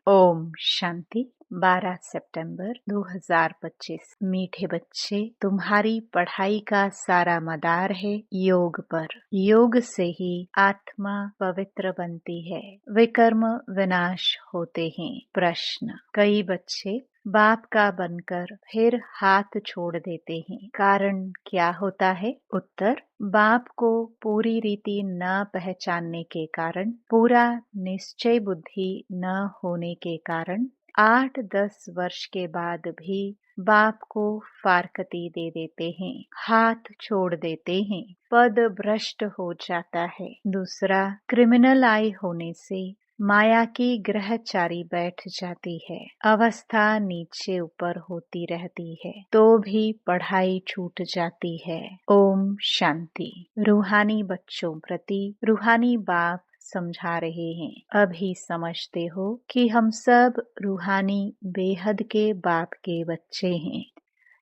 ओम शांति। 12 सितंबर 2025। मीठे बच्चे, तुम्हारी पढ़ाई का सारा मदार है योग पर। योग से ही आत्मा पवित्र बनती है, विकर्म विनाश होते हैं। प्रश्न: कई बच्चे बाप का बनकर फिर हाथ छोड़ देते हैं, कारण क्या होता है? उत्तर: बाप को पूरी रीति न पहचानने के कारण, पूरा निश्चय बुद्धि न होने के कारण 8-10 वर्ष के बाद भी बाप को फारकती दे देते हैं, हाथ छोड़ देते हैं, पद भ्रष्ट हो जाता है। दूसरा, क्रिमिनल आई होने से माया की ग्रहचारी बैठ जाती है, अवस्था नीचे ऊपर होती रहती है, तो भी पढ़ाई छूट जाती है। ओम शांति। रूहानी बच्चों प्रति रूहानी बाप समझा रहे हैं। अभी समझते हो कि हम सब रूहानी बेहद के बाप के बच्चे हैं।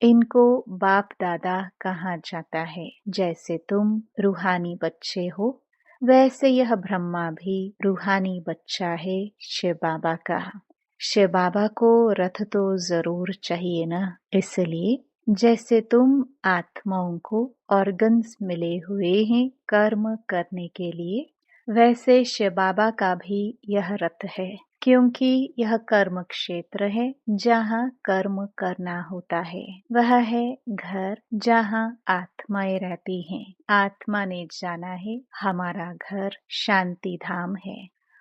इनको बाप दादा कहा जाता है। जैसे तुम रूहानी बच्चे हो, वैसे यह ब्रह्मा भी रूहानी बच्चा है शिव बाबा का। शिव बाबा को रथ तो जरूर चाहिए ना, इसलिए जैसे तुम आत्माओं को ऑर्गन्स मिले हुए हैं कर्म करने के लिए, वैसे शिव बाबा का भी यह रथ है, क्योंकि यह कर्म क्षेत्र है जहाँ कर्म करना होता है। वह है घर जहाँ आत्माएं रहती हैं। आत्मा ने जाना है हमारा घर शांति धाम है,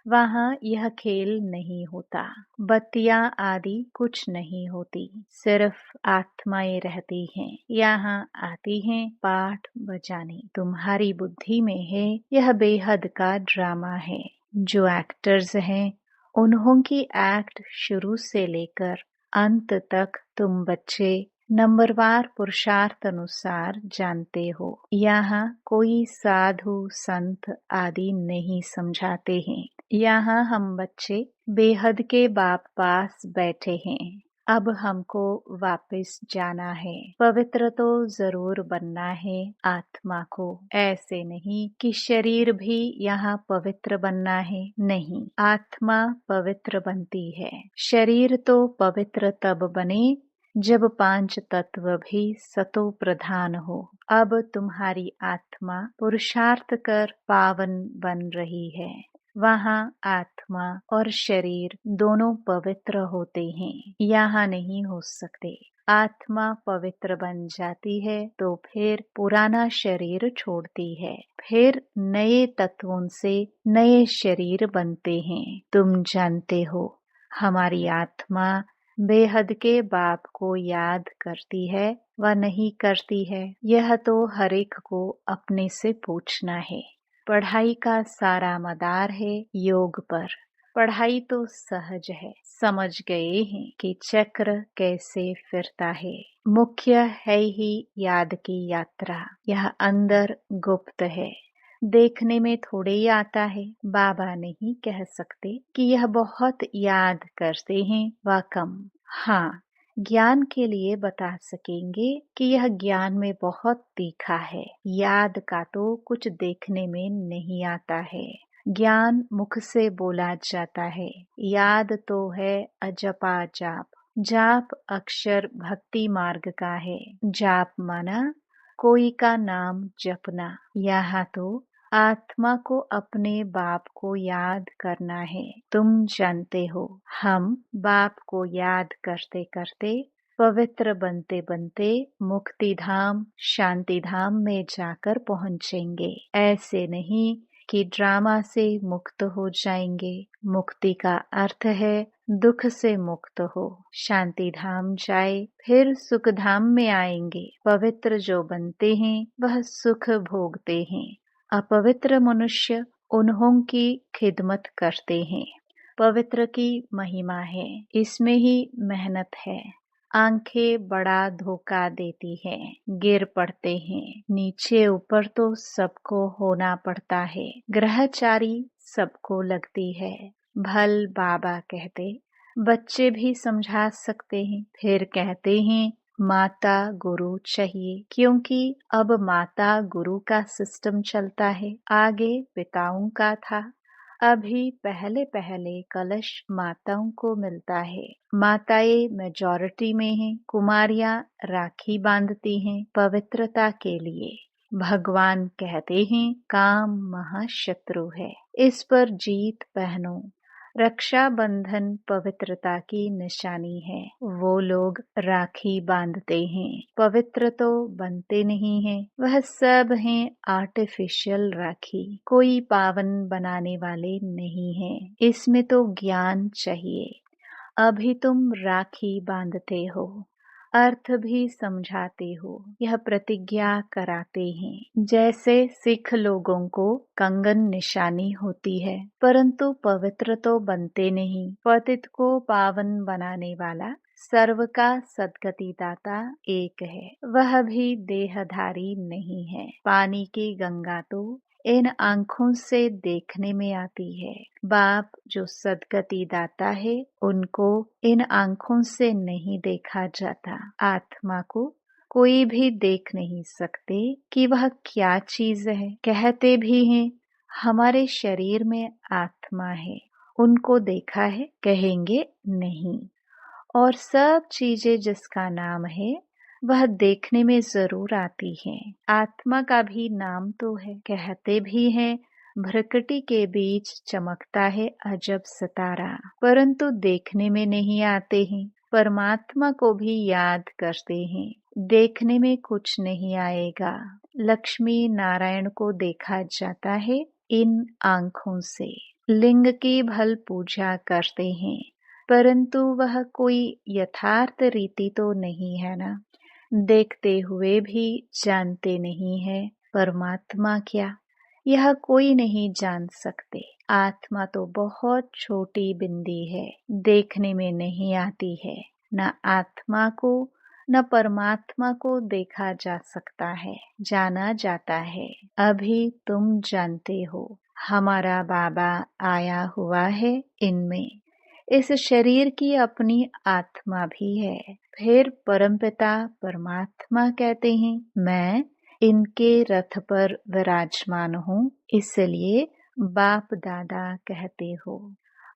वहाँ यह खेल नहीं होता, बत्तियां आदि कुछ नहीं होती, सिर्फ आत्माएं रहती हैं। यहाँ आती हैं पाठ बजाने। तुम्हारी बुद्धि में है यह बेहद का ड्रामा है। जो एक्टर्स हैं उन्हों की एक्ट शुरू से लेकर अंत तक तुम बच्चे नंबरवार पुरुषार्थ अनुसार जानते हो। यहाँ कोई साधु संत आदि नहीं समझाते हैं। यहाँ हम बच्चे बेहद के बाप पास बैठे हैं। अब हमको वापस जाना है। पवित्र तो जरूर बनना है आत्मा को। ऐसे नहीं कि शरीर भी यहाँ पवित्र बनना है, नहीं, आत्मा पवित्र बनती है। शरीर तो पवित्र तब बने जब 5 तत्व भी सतो प्रधान हो। अब तुम्हारी आत्मा पुरुषार्थ कर पावन बन रही है। वहाँ आत्मा और शरीर दोनों पवित्र होते हैं, यहाँ नहीं हो सकते। आत्मा पवित्र बन जाती है तो फिर पुराना शरीर छोड़ती है, फिर नए तत्वों से नए शरीर बनते हैं। तुम जानते हो हमारी आत्मा बेहद के बाप को याद करती है व नहीं करती है, यह तो हर एक को अपने से पूछना है। पढ़ाई का सारा मदार है योग पर। पढ़ाई तो सहज है, समझ गए हैं कि चक्र कैसे फिरता है। मुख्य है ही याद की यात्रा। यह अंदर गुप्त है, देखने में थोड़े ही आता है। बाबा नहीं कह सकते कि यह बहुत याद करते हैं व कम। हाँ, ज्ञान के लिए बता सकेंगे कि यह ज्ञान में बहुत तीखा है। याद का तो कुछ देखने में नहीं आता है। ज्ञान मुख से बोला जाता है, याद तो है अजपा जाप। जाप अक्षर भक्ति मार्ग का है। जाप माना कोई का नाम जपना। यहाँ तो आत्मा को अपने बाप को याद करना है। तुम जानते हो हम बाप को याद करते करते पवित्र बनते बनते मुक्ति धाम शांति धाम में जाकर पहुँचेंगे। ऐसे नहीं कि ड्रामा से मुक्त हो जाएंगे। मुक्ति का अर्थ है दुख से मुक्त हो, शांति धाम जाए, फिर सुख धाम में आएंगे। पवित्र जो बनते हैं वह सुख भोगते हैं। अपवित्र मनुष्य उन्हों की खिदमत करते हैं। पवित्र की महिमा है, इसमें ही मेहनत है। आंखें बड़ा धोखा देती है, गिर पड़ते हैं। नीचे ऊपर तो सबको होना पड़ता है। ग्रहचारी सबको लगती है। भल बाबा कहते, बच्चे भी समझा सकते हैं। फिर कहते हैं माता गुरु चाहिए, क्योंकि अब माता गुरु का सिस्टम चलता है। आगे पिताओं का था, अभी पहले पहले कलश माताओं को मिलता है। माताएं मेजॉरिटी में हैं। कुमारियां राखी बांधती हैं पवित्रता के लिए। भगवान कहते हैं काम महाशत्रु है, इस पर जीत पहनो। रक्षाबंधन पवित्रता की निशानी है। वो लोग राखी बांधते हैं, पवित्र तो बनते नहीं हैं। वह सब हैं आर्टिफिशियल राखी, कोई पावन बनाने वाले नहीं हैं। इसमें तो ज्ञान चाहिए। अभी तुम राखी बांधते हो, अर्थ भी समझाते हो, यह प्रतिज्ञा कराते हैं। जैसे सिख लोगों को कंगन निशानी होती है, परंतु पवित्र तो बनते नहीं। पतित को पावन बनाने वाला सर्व का सद्गति दाता एक है, वह भी देहधारी नहीं है। पानी की गंगा तो इन आँखों से देखने में आती है। बाप जो सद्गति दाता है, उनको इन आँखों से नहीं देखा जाता। आत्मा को कोई भी देख नहीं सकते कि वह क्या चीज है। कहते भी हैं हमारे शरीर में आत्मा है, उनको देखा है, कहेंगे नहीं। और सब चीजें जिसका नाम है वह देखने में जरूर आती है। आत्मा का भी नाम तो है। कहते भी हैं भ्रकटी के बीच चमकता है अजब सितारा, परंतु देखने में नहीं आते हैं। परमात्मा को भी याद करते हैं, देखने में कुछ नहीं आएगा। लक्ष्मी नारायण को देखा जाता है इन आँखों से। लिंग की भल पूजा करते हैं, परंतु वह कोई यथार्थ रीति तो नहीं है ना। देखते हुए भी जानते नहीं है परमात्मा क्या, यह कोई नहीं जान सकते। आत्मा तो बहुत छोटी बिंदी है, देखने में नहीं आती है। न आत्मा को न परमात्मा को देखा जा सकता है, जाना जाता है। अभी तुम जानते हो हमारा बाबा आया हुआ है इनमें। इस शरीर की अपनी आत्मा भी है। फिर परमपिता परमात्मा कहते हैं मैं इनके रथ पर विराजमान हूँ, इसलिए बाप दादा कहते हो।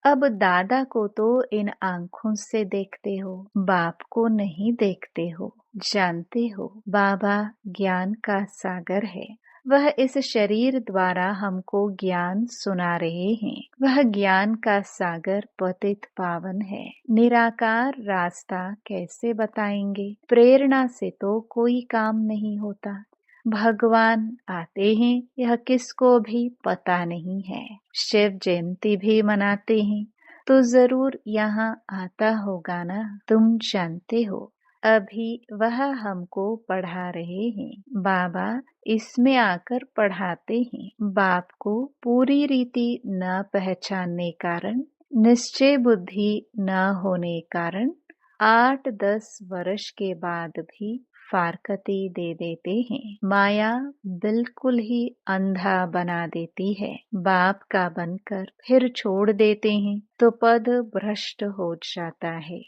अब दादा को तो इन आँखों से देखते हो, बाप को नहीं देखते हो। जानते हो बाबा ज्ञान का सागर है, वह इस शरीर द्वारा हमको ज्ञान सुना रहे हैं। वह ज्ञान का सागर पतित पावन है। निराकार रास्ता कैसे बताएंगे? प्रेरणा से तो कोई काम नहीं होता। भगवान आते हैं यह किसको भी पता नहीं है। शिव जयंती भी मनाते हैं तो जरूर यहाँ आता होगा ना, तुम जानते हो। अभी वह हमको पढ़ा रहे हैं। बाबा इसमें आकर पढ़ाते हैं। बाप को पूरी रीति न पहचानने कारण, निश्चय बुद्धि न होने कारण 8-10 वर्ष के बाद भी फारकती दे देते हैं। माया बिल्कुल ही अंधा बना देती है। बाप का बनकर फिर छोड़ देते हैं तो पद भ्रष्ट हो जाता है।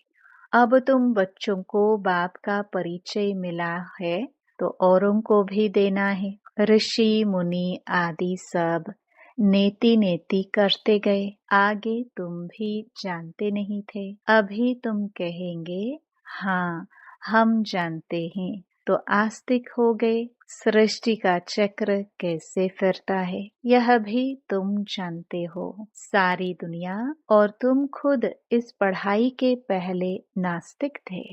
अब तुम बच्चों को बाप का परिचय मिला है तो औरों को भी देना है। ऋषि मुनि आदि सब नेति नेति करते गए, आगे तुम भी जानते नहीं थे। अभी तुम कहेंगे हाँ हम जानते हैं, तो आस्तिक हो गए। सृष्टि का चक्र कैसे फिरता है यह भी तुम जानते हो। सारी दुनिया और तुम खुद इस पढ़ाई के पहले नास्तिक थे।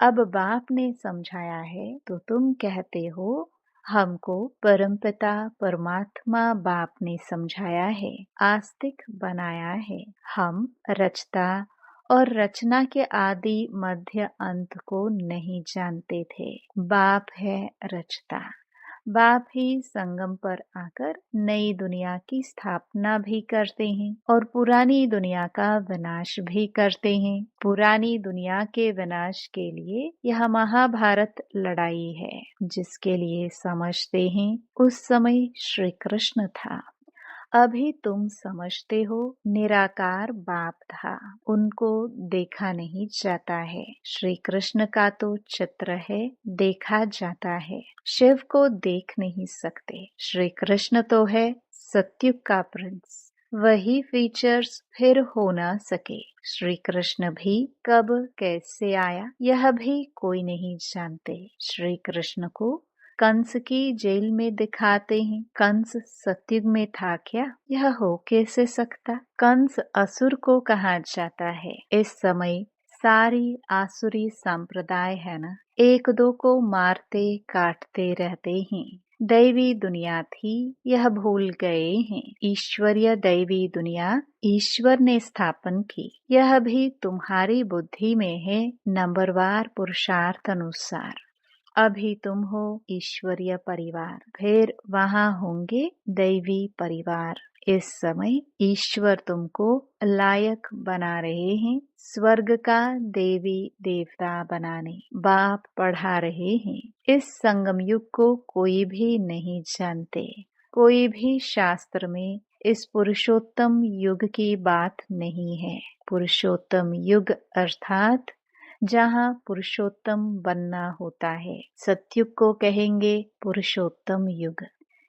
अब बाप ने समझाया है तो तुम कहते हो हमको परमपिता परमात्मा बाप ने समझाया है, आस्तिक बनाया है। हम रचता और रचना के आदि मध्य अंत को नहीं जानते थे। बाप है रचता। बाप ही संगम पर आकर नई दुनिया की स्थापना भी करते हैं और पुरानी दुनिया का विनाश भी करते हैं। पुरानी दुनिया के विनाश के लिए यह महाभारत लड़ाई है, जिसके लिए समझते हैं उस समय श्री कृष्ण था। अभी तुम समझते हो निराकार बाप था, उनको देखा नहीं जाता है। श्री कृष्ण का तो चित्र है, देखा जाता है। शिव को देख नहीं सकते। श्री कृष्ण तो है सत्युग का प्रिंस, वही फीचर्स फिर हो ना सके। श्री कृष्ण भी कब कैसे आया यह भी कोई नहीं जानते। श्री कृष्ण को कंस की जेल में दिखाते हैं। कंस सतयुग में था क्या? यह हो कैसे सकता? कंस असुर को कहा जाता है। इस समय सारी आसुरी संप्रदाय है ना, एक दो को मारते काटते रहते हैं। दैवी दुनिया थी यह भूल गए हैं। ईश्वरीय दैवी दुनिया ईश्वर ने स्थापन की, यह भी तुम्हारी बुद्धि में है, नंबरवार पुरुषार्थ अनुसार। अभी तुम हो ईश्वरीय परिवार, फिर वहाँ होंगे दैवी परिवार। इस समय ईश्वर तुमको लायक बना रहे हैं स्वर्ग का देवी देवता बनाने। बाप पढ़ा रहे हैं। इस संगम युग को कोई भी नहीं जानते। कोई भी शास्त्र में इस पुरुषोत्तम युग की बात नहीं है। पुरुषोत्तम युग अर्थात जहाँ पुरुषोत्तम बनना होता है। सतयुग को कहेंगे पुरुषोत्तम युग।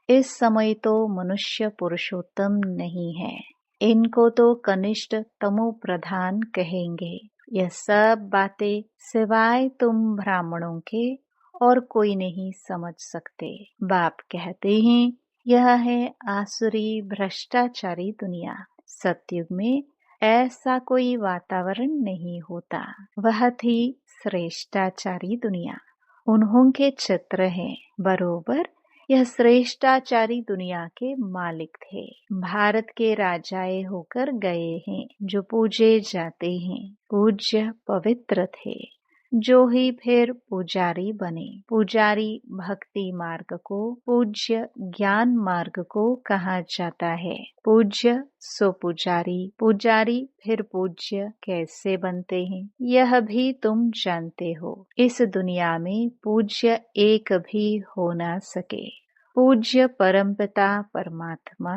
इस समय तो मनुष्य पुरुषोत्तम नहीं है, इनको तो कनिष्ठ तमो प्रधान कहेंगे। यह सब बातें सिवाय तुम ब्राह्मणों के और कोई नहीं समझ सकते। बाप कहते हैं यह है आसुरी भ्रष्टाचारी दुनिया। सतयुग में ऐसा कोई वातावरण नहीं होता। वह थी श्रेष्ठाचारी दुनिया, उन्हों के चित्र हैं। बरोबर यह श्रेष्ठाचारी दुनिया के मालिक थे। भारत के राजाए होकर गए हैं जो पूजे जाते हैं। पूज्य पवित्र थे जो ही फिर पुजारी बने। पुजारी भक्ति मार्ग को, पूज्य ज्ञान मार्ग को कहा जाता है। पूज्य सो पुजारी, पुजारी फिर पूज्य कैसे बनते हैं यह भी तुम जानते हो। इस दुनिया में पूज्य एक भी हो ना सके। पूज्य परमपिता परमात्मा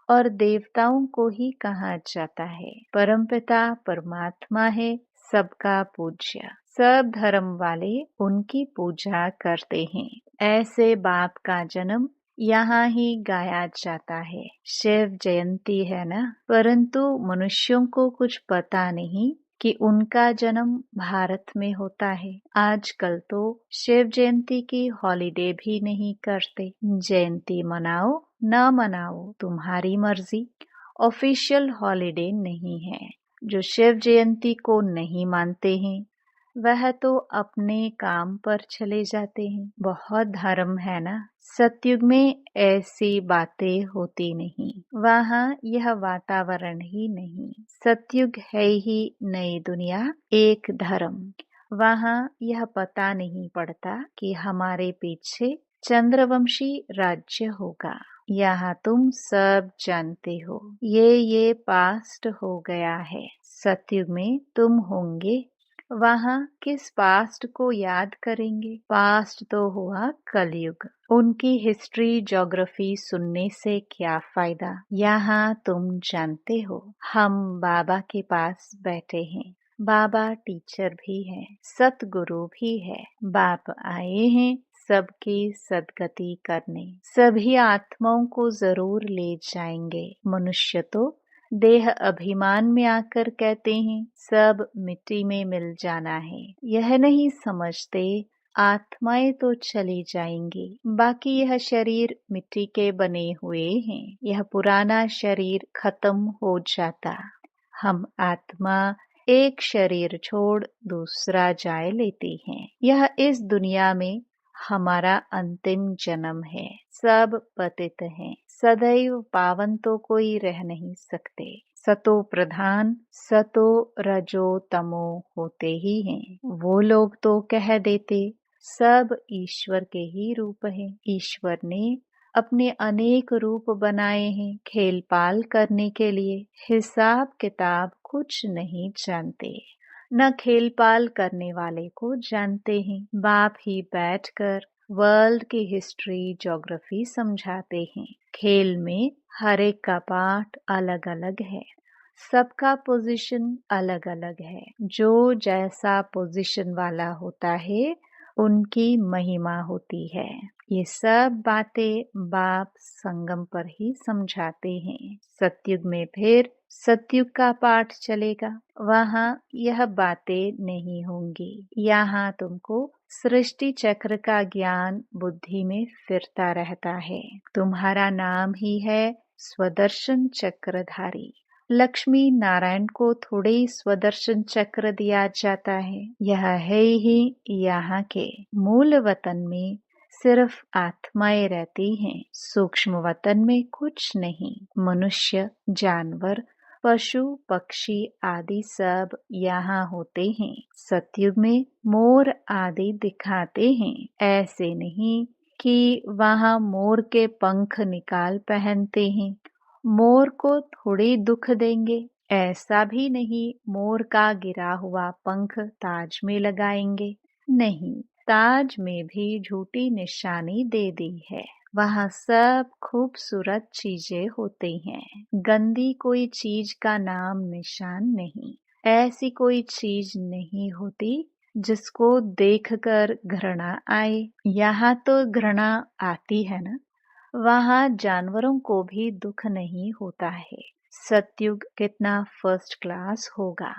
और देवताओं को ही कहा जाता है। परमपिता परमात्मा है सबका पूज्य। सब धर्म वाले उनकी पूजा करते हैं। ऐसे बाप का जन्म यहाँ ही गाया जाता है। शिव जयंती है ना, परंतु मनुष्यों को कुछ पता नहीं कि उनका जन्म भारत में होता है। आजकल तो शिव जयंती की हॉलिडे भी नहीं करते। जयंती मनाओ ना मनाओ तुम्हारी मर्जी, ऑफिशियल हॉलिडे नहीं है। जो शिव जयंती को नहीं मानते हैं वह तो अपने काम पर चले जाते हैं। बहुत धर्म है ना। सतयुग में ऐसी बातें होती नहीं, वहाँ यह वातावरण ही नहीं। सतयुग है ही नई दुनिया, एक धर्म। वहाँ यह पता नहीं पड़ता कि हमारे पीछे चंद्रवंशी राज्य होगा। यहाँ तुम सब जानते हो ये पास्ट हो गया है। सतयुग में तुम होंगे, वहाँ किस पास्ट को याद करेंगे? पास्ट तो हुआ कलयुग। उनकी हिस्ट्री ज्योग्राफी सुनने से क्या फायदा? यहाँ तुम जानते हो हम बाबा के पास बैठे हैं। बाबा टीचर भी है, सतगुरु भी है। बाप आए हैं सबकी सदगति करने। सभी आत्माओं को जरूर ले जाएंगे। मनुष्य तो देह अभिमान में आकर कहते हैं सब मिट्टी में मिल जाना है। यह नहीं समझते आत्माएं तो चली जाएंगी, बाकी यह शरीर मिट्टी के बने हुए हैं। यह पुराना शरीर खत्म हो जाता। हम आत्मा एक शरीर छोड़ दूसरा जाए लेती हैं। यह इस दुनिया में हमारा अंतिम जन्म है। सब पतित हैं, सदैव पावन तो कोई रह नहीं सकते। सतो प्रधान सतो रजो तमो होते ही हैं। वो लोग तो कह देते सब ईश्वर के ही रूप हैं। ईश्वर ने अपने अनेक रूप बनाए हैं खेल पाल करने के लिए। हिसाब किताब कुछ नहीं जानते, न खेल पाल करने वाले को जानते हैं। बाप ही बैठकर वर्ल्ड की हिस्ट्री ज्योग्राफी समझाते हैं। खेल में हर एक का पार्ट अलग अलग है, सबका पोजीशन अलग अलग है। जो जैसा पोजीशन वाला होता है उनकी महिमा होती है। ये सब बातें बाप संगम पर ही समझाते हैं। सतयुग में फिर सतयुग का पाठ चलेगा, वहाँ यह बातें नहीं होंगी। यहाँ तुमको सृष्टि चक्र का ज्ञान बुद्धि में फिरता रहता है। तुम्हारा नाम ही है स्वदर्शन चक्रधारी। लक्ष्मी नारायण को थोड़े ही स्वदर्शन चक्र दिया जाता है। यह है ही यहाँ के मूल वतन में सिर्फ आत्माएं रहती हैं। सूक्ष्म वतन में कुछ नहीं। मनुष्य, जानवर, पशु पक्षी आदि सब यहाँ होते हैं। सतयुग में मोर आदि दिखाते हैं। ऐसे नहीं कि वहाँ मोर के पंख निकाल पहनते हैं। मोर को थोड़ी दुख देंगे। ऐसा भी नहीं मोर का गिरा हुआ पंख ताज में लगाएंगे। नहीं, ताज में भी झूठी निशानी दे दी है। वहाँ सब खूबसूरत चीजें होती हैं। गंदी कोई चीज का नाम निशान नहीं। ऐसी कोई चीज नहीं होती जिसको देखकर घृणा आए। यहाँ तो घृणा आती है ना। वहाँ जानवरों को भी दुख नहीं होता है। सतयुग कितना फर्स्ट क्लास होगा।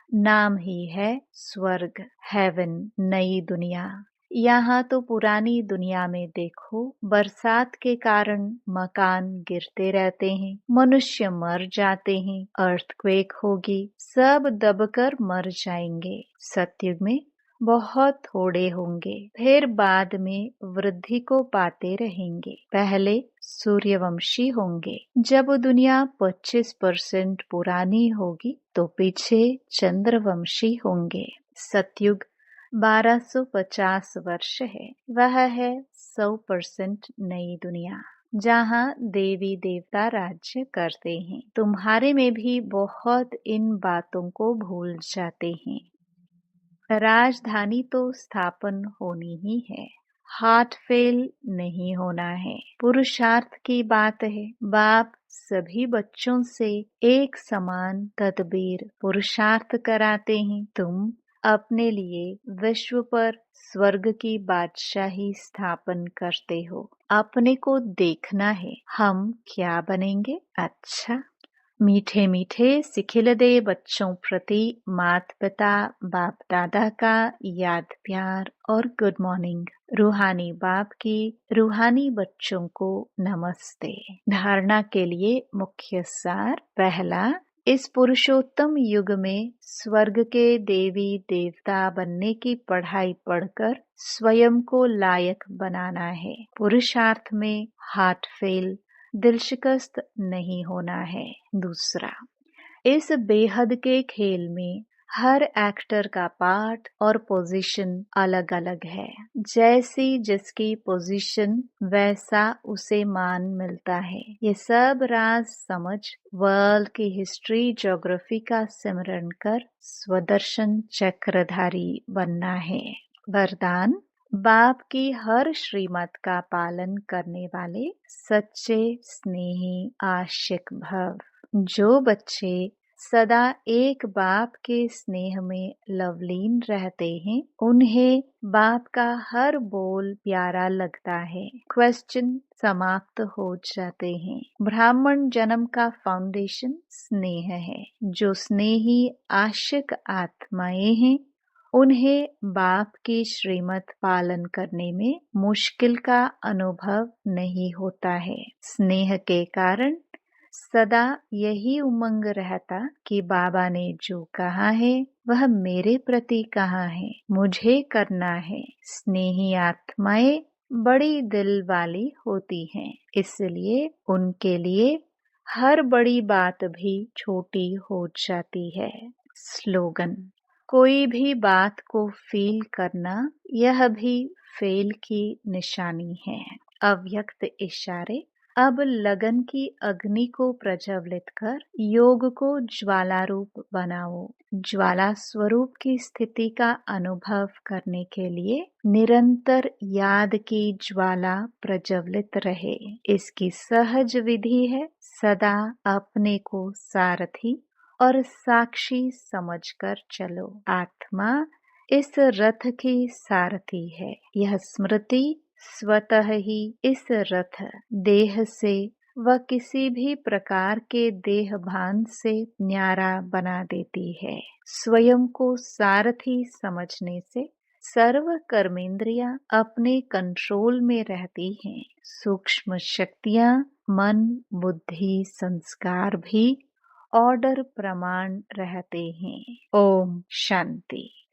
नाम ही है स्वर्ग, हेवन, नई दुनिया। यहाँ तो पुरानी दुनिया में देखो, बरसात के कारण मकान गिरते रहते हैं, मनुष्य मर जाते हैं, अर्थक्वेक होगी, सब दबकर मर जाएंगे। सतयुग में बहुत थोड़े होंगे, फिर बाद में वृद्धि को पाते रहेंगे। पहले सूर्यवंशी होंगे। जब दुनिया 25% पुरानी होगी तो पीछे चंद्रवंशी होंगे। सतयुग 1250 वर्ष है। वह है 100% नई दुनिया, जहाँ देवी देवता राज्य करते हैं। तुम्हारे में भी बहुत इन बातों को भूल जाते हैं। राजधानी तो स्थापन होनी ही है। हार्ट फेल नहीं होना है। पुरुषार्थ की बात है। बाप सभी बच्चों से एक समान तदबीर पुरुषार्थ कराते हैं। तुम अपने लिए विश्व पर स्वर्ग की बादशाही स्थापन करते हो। अपने को देखना है, हम क्या बनेंगे। अच्छा, मीठे मीठे सिखिलदे बच्चों प्रति माता पिता बाप दादा का याद प्यार और गुड मॉर्निंग। रूहानी बाप की रूहानी बच्चों को नमस्ते। धारणा के लिए मुख्य सार। पहला, इस पुरुषोत्तम युग में स्वर्ग के देवी देवता बनने की पढ़ाई पढ़कर स्वयं को लायक बनाना है। पुरुषार्थ में हार्ट फेल, दिल शिकस्त नहीं होना है। दूसरा, इस बेहद के खेल में हर एक्टर का पार्ट और पोजीशन अलग अलग है। जैसी जिसकी पोजीशन वैसा उसे मान मिलता है। ये सब राज समझ वर्ल्ड की हिस्ट्री ज्योग्राफी का सिमरन कर स्वदर्शन चक्रधारी बनना है। वरदान, बाप की हर श्रीमत का पालन करने वाले सच्चे स्नेही आशिक भव। जो बच्चे सदा एक बाप के स्नेह में लवलीन रहते हैं, उन्हें बाप का हर बोल प्यारा लगता है। क्वेश्चन समाप्त हो जाते हैं। ब्राह्मण जन्म का फाउंडेशन स्नेह है। जो स्नेही आशिक आत्माएं हैं, उन्हें बाप की श्रीमत पालन करने में मुश्किल का अनुभव नहीं होता है। स्नेह के कारण सदा यही उमंग रहता कि बाबा ने जो कहा है वह मेरे प्रति कहा है, मुझे करना है। स्नेही आत्माएं बड़ी दिल वाली होती हैं, इसलिए उनके लिए हर बड़ी बात भी छोटी हो जाती है। स्लोगन, कोई भी बात को फील करना, यह भी फेल की निशानी है। अव्यक्त इशारे। अब लगन की अग्नि को प्रज्वलित कर योग को ज्वाला रूप बनाओ। ज्वाला स्वरूप की स्थिति का अनुभव करने के लिए निरंतर याद की ज्वाला प्रज्वलित रहे। इसकी सहज विधि है सदा अपने को सारथी और साक्षी समझकर चलो। आत्मा इस रथ की सारथी है। यह स्मृति स्वतः ही इस रथ देह से व किसी भी प्रकार के देह भान से न्यारा बना देती है। स्वयं को सारथी समझने से सर्व कर्मेंद्रियां अपने कंट्रोल में रहती हैं। सूक्ष्म शक्तियां, मन, बुद्धि, संस्कार भी ऑर्डर प्रमाण रहते हैं। ओम शांति।